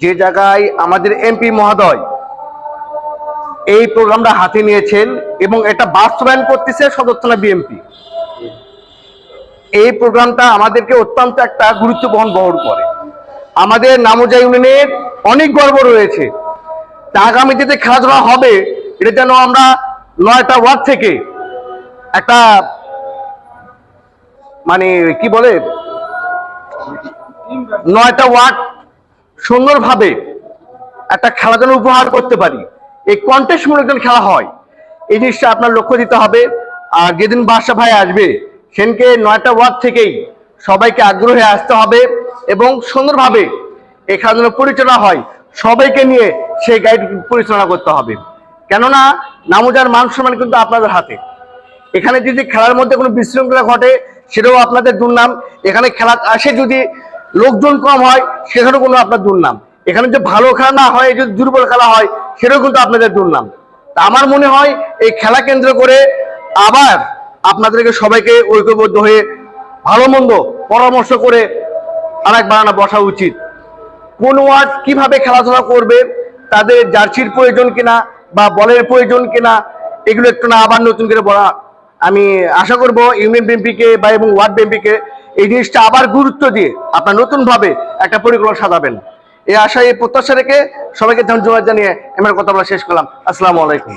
যে জায়গায় আমাদের এমপি মহোদয় এই প্রোগ্রামটা হাতে নিয়েছেন এবং এটা বাস্তবায়ন করতেছে সদর থানা বিএমপি। এই প্রোগ্রামটা আমাদেরকে অত্যন্ত একটা গুরুত্ব বহন করে। আমাদের নামুজা ইউনিয়নের অনেক গর্ব রয়েছে, তা আগামীতে যে খেলাধুলা হবে এটা যেন আমরা 9টা ওয়ার্ড থেকে একটা মানে কি বলে 9টা ওয়ার্ড সুন্দরভাবে একটা খেলা যেন উপহার করতে পারি, এই কন্টেস্টমূলক যেন খেলা হয়, এই জিনিসটা আপনার লক্ষ্য দিতে হবে। আর যেদিন বাদশা ভাই আসবে সেদিনকে 9টা ওয়ার্ড থেকেই সবাইকে আগ্রহে আসতে হবে এবং সুন্দরভাবে এই খেলা যেন পরিচালনা হয়, সবাইকে নিয়ে সেই গাইড পরিচালনা করতে হবে। কেননা নামুজার মান সম্মান কিন্তু আপনাদের হাতে। এখানে যদি খেলার মধ্যে কোনো বিশৃঙ্খলা ঘটে সেটাও আপনাদের দুর্নাম। এখানে খেলা আসে যদি লোকজন কম হয় সেখানেও কোনো আপনার দুর্নাম। এখানে যে ভালো খেলা না হয়, যদি দুর্বল খেলা হয় সেটাও কিন্তু আপনাদের দুর্নাম। তা আমার মনে হয় এই খেলা কেন্দ্র করে আবার আপনাদেরকে সবাইকে ঐক্যবদ্ধ হয়ে ভালো মন্দ পরামর্শ করে আরেক বানানো বসা উচিত। কোন ওয়ার্ড কিভাবে খেলাধুলা করবে, তাদের জার্সির প্রয়োজন কিনা বা বলের প্রয়োজন কিনা, এগুলো একটু না আবার নতুন করে বলা। আমি আশা করব ইউনিয়ন বিএনপিকে বা এবং ওয়ার্ড বিএনপিকে এই জিনিসটা আবার গুরুত্ব দিয়ে আপনার নতুন ভাবে একটা পরিকল্পনা সাজাবেন, এই আশা এই প্রত্যাশা রেখে সবাইকে ধন্যবাদ জানিয়ে আমার কথা বলা শেষ করলাম। আসসালামু আলাইকুম।